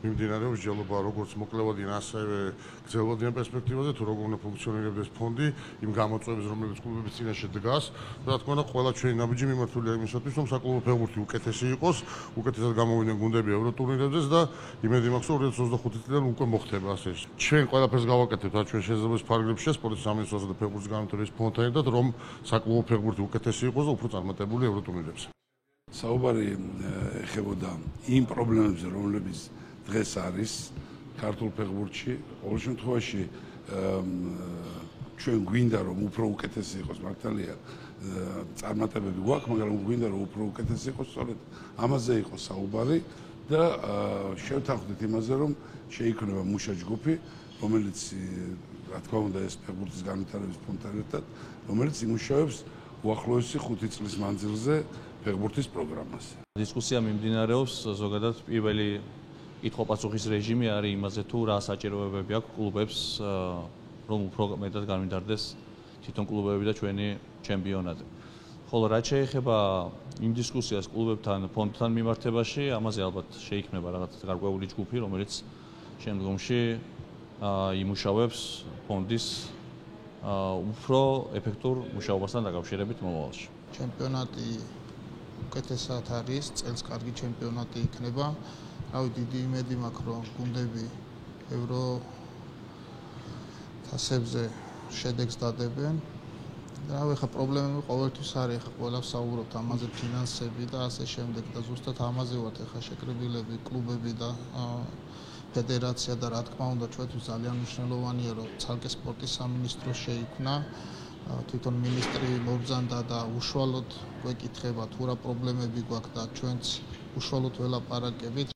მიმდინარეობს ჯელობა როგორც მოკლევადიან, ასევე გრძელვადიან პერსპექტივაზე, თუ როგორ უნდა ფუნქციონირებს ფონდი, იმ გამოწვევებს, რომლებიც კლუბების წინაშე დგას. რა თქმა უნდა, ყველა ჩვენი ნაბიჯი მიმართულია იმისათვის, რომ საკლუბო ფეხბურთი უკეთესი იყოს, უკეთესად გამოვიდნენ გუნდები ევროტურნირებზეც და იმედი მაქვს, რომ 2025 წლიდან უკვე მოხდება ასე. ჩვენ ყველაფერს გავაკეთებთ, რაც ჩვენ შესაძლოა ფარგლებში სპორტის სამინისტროსა და ფეხბურთის განვითარების ფონდთან ერთად, რომ საკლუბო ფეხბურთი უკეთესი იყოს და უფრო წარმატებული ევროტურნირებზე. საუბარი ეხებოდა იმ პრობლემებზე, რომლებიც დღეს არის ქართულ ფეხბურთში. ყოველ შემთხვევაში ჩვენ გვინდა რომ უფრო უკეთესი იყოს მართალია წარმატებები გვაქვს, მაგრამ გვინდა რომ უფრო უკეთესი იყოს, სწორედ ამაზე იყო საუბარი და შევთანხმდით იმაზე, რომ შეიქმნება მუშა ჯგუფი, რომელიც რა თქმა უნდა ეს ფეხბურთის განვითარების ფონდთან ერთად, რომელიც იმუშავებს უახლოესი 5 წლის მანძილზე ფეხბურთის პროგრამას. დისკუსია მიმდინარეობს ზოგადად პირველი კითხვა-პასუხის რეჟიმი არის იმაზე, თუ რა საჭიროებები აქვს კლუბებს, რომ უფრო მეტად განვითარდეს თვითონ კლუბები და ჩვენი ჩემპიონატი. ხოლო რაც შეეხება იმ დისკუსიას კლუბებთან, ფონდთან მიმართებაში, ამაზე ალბათ შეიქმნება რაღაც გარკვეული ჯგუფი, რომელიც შემდგომში იმუშავებს ფონდის უფრო ეფექტურ მუშაობასთან დაკავშირებით მომავალში. ჩემპიონატი უკეთესად არის, წელს კარგი ჩემპიონატი იქნება. რავი, დიდი იმედი მაქვს, რომ გუნდები ევრო თასებზე შედეგს დადებენ. რავი, ხა პრობლემები ყოველთვის არის, ხა ყველა საუბრობთ ამაზე, ფინანსები და ასე შემდეგ და ზუსტად ამაზე ვართ ხა შეკრებილები კლუბები და ფედერაცია და რა თქმა უნდა ჩვენთვის ძალიან მნიშვნელოვანია, რომ ცალკე სპორტის სამინისტრო შეიქმნა. თვითონ მინისტრი მობრძანდა და უშუალოდ გვეკითხება თუ რა პრობლემები გვაქვს და ჩვენც უშუალოდ ველაპარაკებით.